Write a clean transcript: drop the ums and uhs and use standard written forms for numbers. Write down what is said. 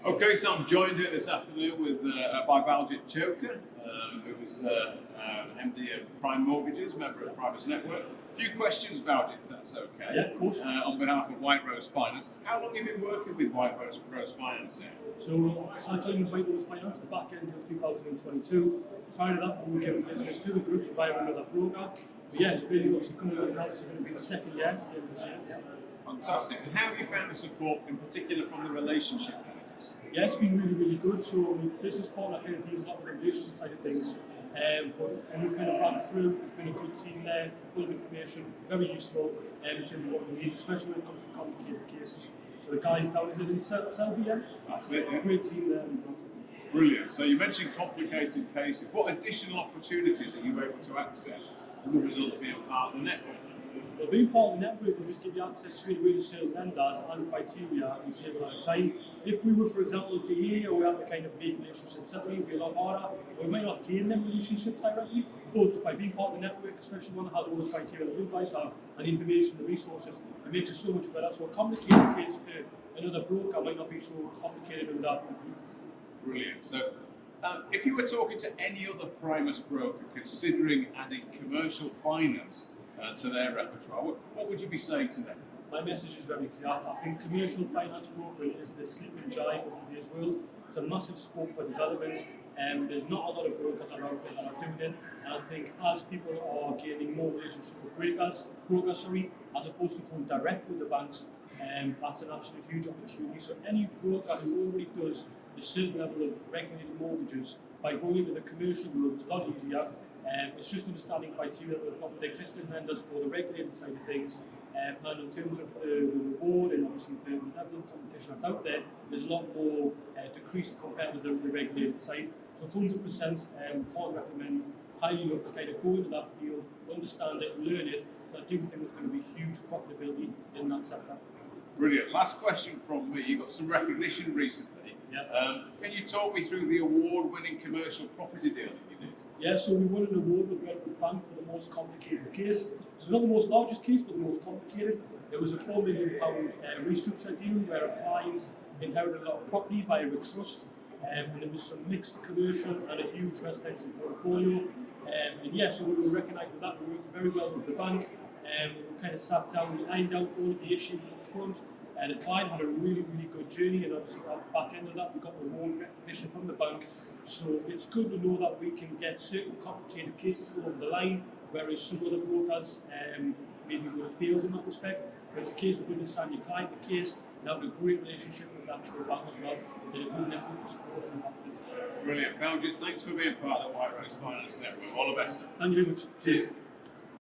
Okay, so I'm joined here this afternoon with by Baljit Chokar, who's MD of Prime Mortgages, member of Private Network. A few questions, Baljit, if that's okay. Yeah, of course. On behalf of White Rose Finance, how long have you been working with White Rose Finance now? So I joined White Rose Finance the back end of 2022. Prior to that, we were giving business to the group via another broker. But yeah, it's really obviously coming out now. It's going to be the second year in this year. Fantastic. And how have you found the support, in particular from the relationship managers? Yeah, it's been really, really good. So my business partner kind of deals a lot with the relationship side of things. And we've kind of ran through. It's been a good team there, full of information, very useful in terms of what we need, especially when it comes to complicated cases. So the guys down in Selby, That's it, yeah. Great team there. Brilliant. So you mentioned complicated cases. What additional opportunities are you able to access as a result of being part of the network? Well, being part of the network will just give you access straight away to certain lenders and criteria and save a lot of time. If we were, for example, DA or we had to kind of make relationships separately, it would be a lot harder. We might not gain them relationships directly, but by being part of the network, especially one that has all the criteria that you guys have and the information, the resources, it makes it so much better. So a complicated case for another broker might not be so complicated in that. Brilliant. So, if you were talking to any other Primus broker considering adding commercial finance to their repertoire, what would you be saying to them? My message is very clear. I think commercial finance brokering is the sleeping giant of today's world. It's a massive scope for development, and there's not a lot of brokers around there that are doing it. And I think as people are gaining more relationship with brokers, as opposed to going direct with the banks, that's an absolute huge opportunity. So any broker who already does a certain level of regulated mortgages, by going into the commercial world, it's a lot easier. It's just understanding criteria that we've got with existing lenders for the regulated side of things. And in terms of the reward and obviously the level of competition that's out there, there's a lot more decreased compared to the regulated side. So 100% can't recommend highly enough to kind of go into that field, understand it, learn it. So I do think there's going to be huge profitability in that sector. Brilliant. Last question from me. You got some recognition recently. Yeah. Can you talk me through the award-winning commercial property deal that you did? Yeah, so we won an award with Brokerplan Bank for the most complicated case. So not the most largest case, but the most complicated. It was a £4 million restructure deal where a client inherited a lot of property via a trust, and there was some mixed commercial and a huge residential portfolio. And yeah, so we were recognised with that. We worked very well with the bank. We kind of sat down, we ironed out all of the issues up front. And the client had a really, really good journey, and obviously at the back end of that, we got reward recognition from the bank. So it's good to know that we can get certain complicated cases over the line, whereas some other brokers maybe would have failed in that respect. But it's a case of understanding your client, the case, and having a great relationship with the actual bank as well, and a good network of support and that. Brilliant. Baljit, thanks for being part of the White Rose Finance Network. All the best. Thank you very much. Cheers.